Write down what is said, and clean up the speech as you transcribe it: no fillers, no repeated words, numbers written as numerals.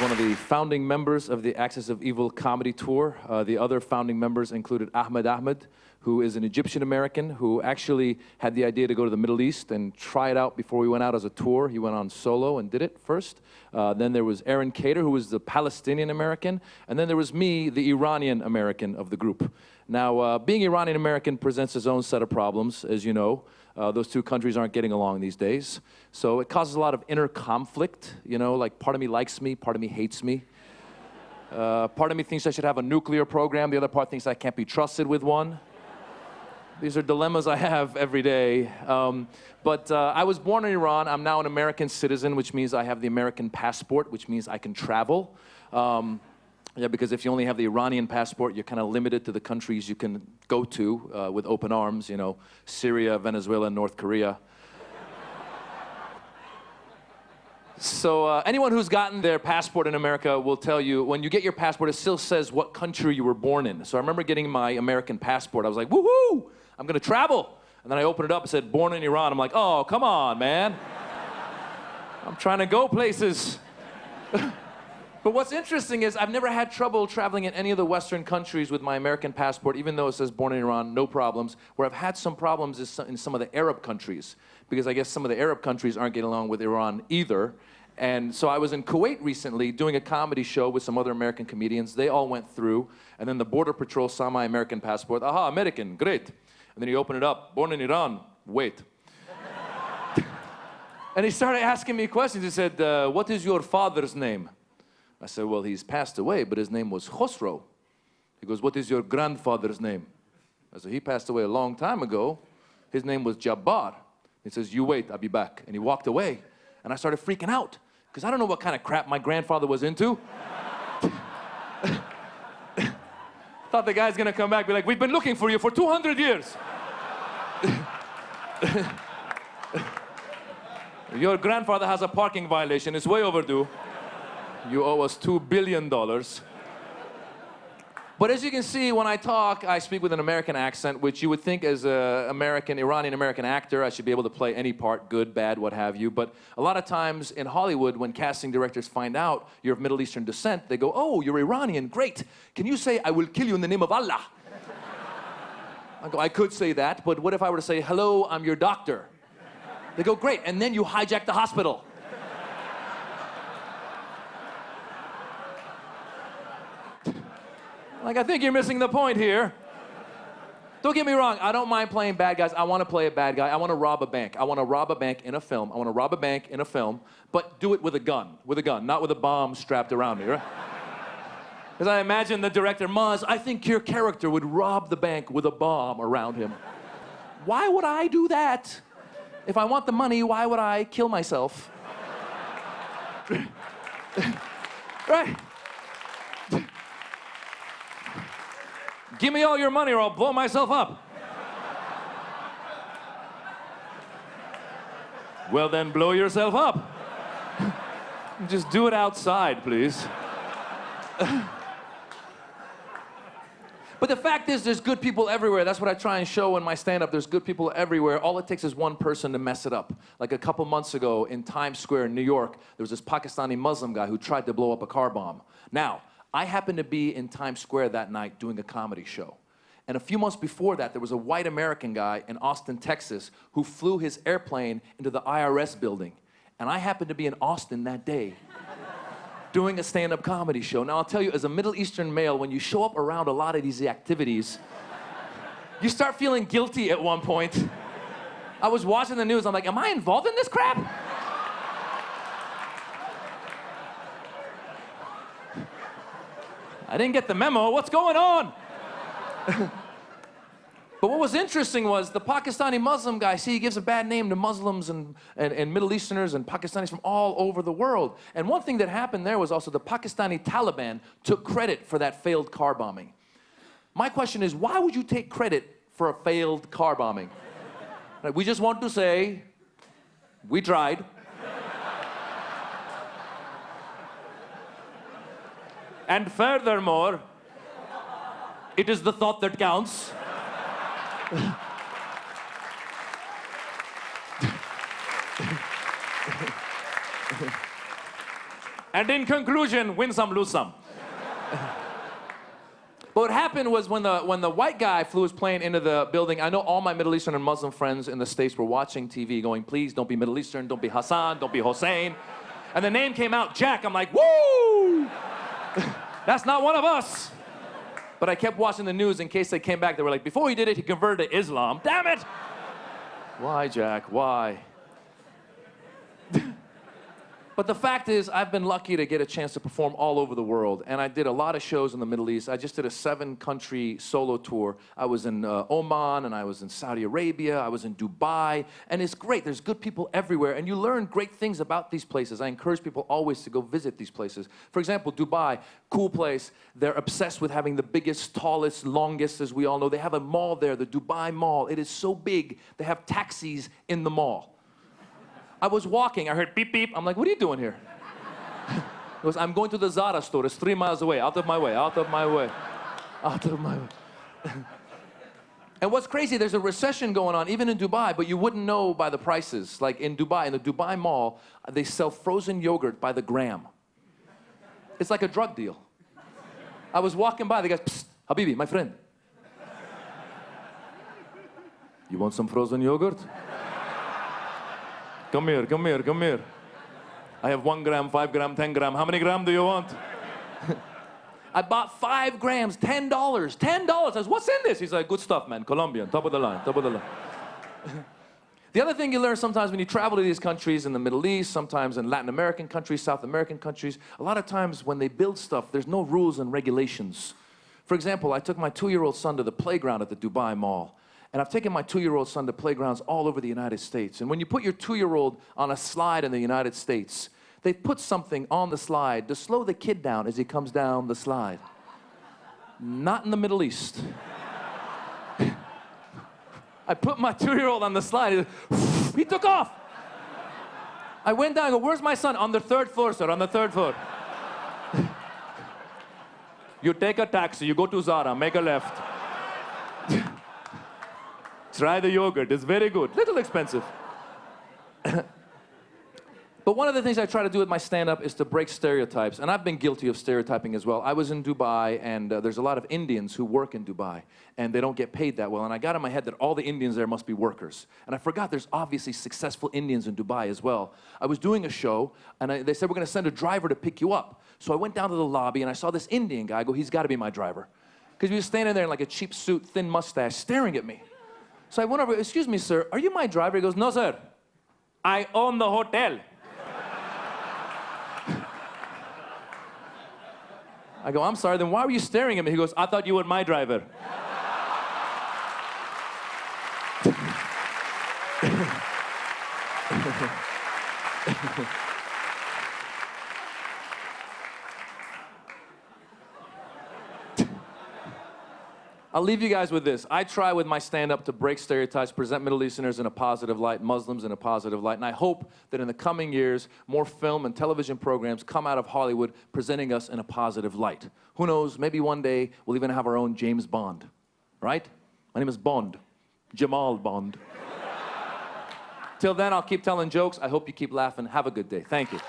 one of the founding members of the Axis of Evil comedy tour. The other founding members included Ahmed, who is an Egyptian American who actually had the idea to go to the Middle East and try it out before we went out as a tour. He went on solo and did it first. Then there was Aaron Cater, who was the Palestinian American. And then there was me, the Iranian American of the group. Now, being Iranian American presents its own set of problems, as you know. Those two countries aren't getting along these days. So it causes a lot of inner conflict, you know, like part of me likes me, part of me hates me. Part of me thinks I should have a nuclear program, the other part thinks I can't be trusted with one. These are dilemmas I have every day. I was born in Iran. I'm now an American citizen, which means I have the American passport, which means I can travel. Yeah, because if you only have the Iranian passport, you're kind of limited to the countries you can go to with open arms, you know, Syria, Venezuela, North Korea. So anyone who's gotten their passport in America will tell you, when you get your passport, it still says what country you were born in. So I remember getting my American passport. I was like, woohoo, I'm going to travel. And then I opened it up, it said, born in Iran. I'm like, oh, come on, man. I'm trying to go places. But what's interesting is I've never had trouble traveling in any of the Western countries with my American passport, even though it says born in Iran, no problems. Where I've had some problems is in some of the Arab countries, because I guess some of the Arab countries aren't getting along with Iran either. And so I was in Kuwait recently doing a comedy show with some other American comedians. They all went through, and then the Border Patrol saw my American passport. Aha, American, great. And then he opened it up, born in Iran, wait. And he started asking me questions. He said, what is your father's name? I said, well, he's passed away, but his name was Khosrow. He goes, what is your grandfather's name? I said, he passed away a long time ago. His name was Jabbar. He says, you wait, I'll be back. And he walked away. And I started freaking out, because I don't know what kind of crap my grandfather was into. Thought the guy's gonna come back and be like, we've been looking for you for 200 years. Your grandfather has a parking violation, it's way overdue. You owe us $2 billion. But as you can see, when I talk, I speak with an American accent, which you would think as an Iranian-American actor, I should be able to play any part, good, bad, what have you. But a lot of times in Hollywood, when casting directors find out you're of Middle Eastern descent, they go, oh, you're Iranian, great. Can you say, I will kill you in the name of Allah? I go, I could say that, but what if I were to say, hello, I'm your doctor? They go, great, and then you hijack the hospital. Like, I think you're missing the point here. Don't get me wrong, I don't mind playing bad guys. I want to play a bad guy. I want to rob a bank. I want to rob a bank in a film. I want to rob a bank in a film, but do it with a gun, not with a bomb strapped around me, right? Because I imagine the director, Maz, I think your character would rob the bank with a bomb around him. Why would I do that? If I want the money, why would I kill myself? Right? Give me all your money or I'll blow myself up. Well, then blow yourself up. Just do it outside, please. But the fact is, there's good people everywhere. That's what I try and show in my stand-up. There's good people everywhere. All it takes is one person to mess it up. Like a couple months ago in Times Square in New York, there was this Pakistani Muslim guy who tried to blow up a car bomb. Now, I happened to be in Times Square that night doing a comedy show. And a few months before that, there was a white American guy in Austin, Texas, who flew his airplane into the IRS building. And I happened to be in Austin that day doing a stand-up comedy show. Now, I'll tell you, as a Middle Eastern male, when you show up around a lot of these activities, you start feeling guilty at one point. I was watching the news, I'm like, am I involved in this crap? I didn't get the memo, what's going on? But what was interesting was the Pakistani Muslim guy, see, he gives a bad name to Muslims and Middle Easterners and Pakistanis from all over the world. And one thing that happened there was also the Pakistani Taliban took credit for that failed car bombing. My question is, why would you take credit for a failed car bombing? Like, we just want to say, we tried. And furthermore, it is the thought that counts. And in conclusion, win some, lose some. But what happened was when the white guy flew his plane into the building, I know all my Middle Eastern and Muslim friends in the States were watching TV going, please don't be Middle Eastern, don't be Hassan, don't be Hossein. And the name came out, Jack. I'm like, woo! That's not one of us. But I kept watching the news in case they came back. They were like, before he did it, he converted to Islam. Damn it! Why, Jack? Why? But the fact is, I've been lucky to get a chance to perform all over the world. And I did a lot of shows in the Middle East. I just did a 7-country solo tour. I was in Oman, and I was in Saudi Arabia. I was in Dubai. And it's great. There's good people everywhere. And you learn great things about these places. I encourage people always to go visit these places. For example, Dubai, cool place. They're obsessed with having the biggest, tallest, longest, as we all know. They have a mall there, the Dubai Mall. It is so big, they have taxis in the mall. I was walking, I heard beep, beep. I'm like, what are you doing here? He goes, I'm going to the Zara store. It's 3 miles away. Out of my way, out of my way, out of my way. And what's crazy, there's a recession going on, even in Dubai, but you wouldn't know by the prices. Like in Dubai, in the Dubai Mall, they sell frozen yogurt by the gram. It's like a drug deal. I was walking by, the guy, psst, Habibi, my friend. You want some frozen yogurt? Come here, come here, come here. I have 1 gram, 5 gram, 10 gram. How many gram do you want? I bought 5 grams, $10. $10. I said, what's in this? He's like, good stuff, man. Colombian, top of the line, top of the line. The other thing you learn sometimes when you travel to these countries in the Middle East, sometimes in Latin American countries, South American countries, a lot of times when they build stuff, there's no rules and regulations. For example, I took my 2-year-old son to the playground at the Dubai Mall. And I've taken my 2-year-old son to playgrounds all over the United States. And when you put your 2-year-old on a slide in the United States, they put something on the slide to slow the kid down as he comes down the slide. Not in the Middle East. I put my 2-year-old on the slide, he took off. I went down, I go, where's my son? On the 3rd floor, sir, on the 3rd floor. You take a taxi, you go to Zara, make a left. Try the yogurt, it's very good. Little expensive. But one of the things I try to do with my stand-up is to break stereotypes. And I've been guilty of stereotyping as well. I was in Dubai, and there's a lot of Indians who work in Dubai. And they don't get paid that well. And I got in my head that all the Indians there must be workers. And I forgot there's obviously successful Indians in Dubai as well. I was doing a show, and they said, we're going to send a driver to pick you up. So I went down to the lobby, and I saw this Indian guy. I go, he's got to be my driver. Because he was standing there in like a cheap suit, thin mustache, staring at me. So I went over, excuse me, sir, are you my driver? He goes, no, sir. I own the hotel. I go, I'm sorry, then why were you staring at me? He goes, I thought you were my driver. I'll leave you guys with this. I try with my stand-up to break stereotypes, present Middle Easterners in a positive light, Muslims in a positive light, and I hope that in the coming years, more film and television programs come out of Hollywood presenting us in a positive light. Who knows, maybe one day we'll even have our own James Bond, right? My name is Bond, Jamal Bond. Till then, I'll keep telling jokes. I hope you keep laughing. Have a good day. Thank you.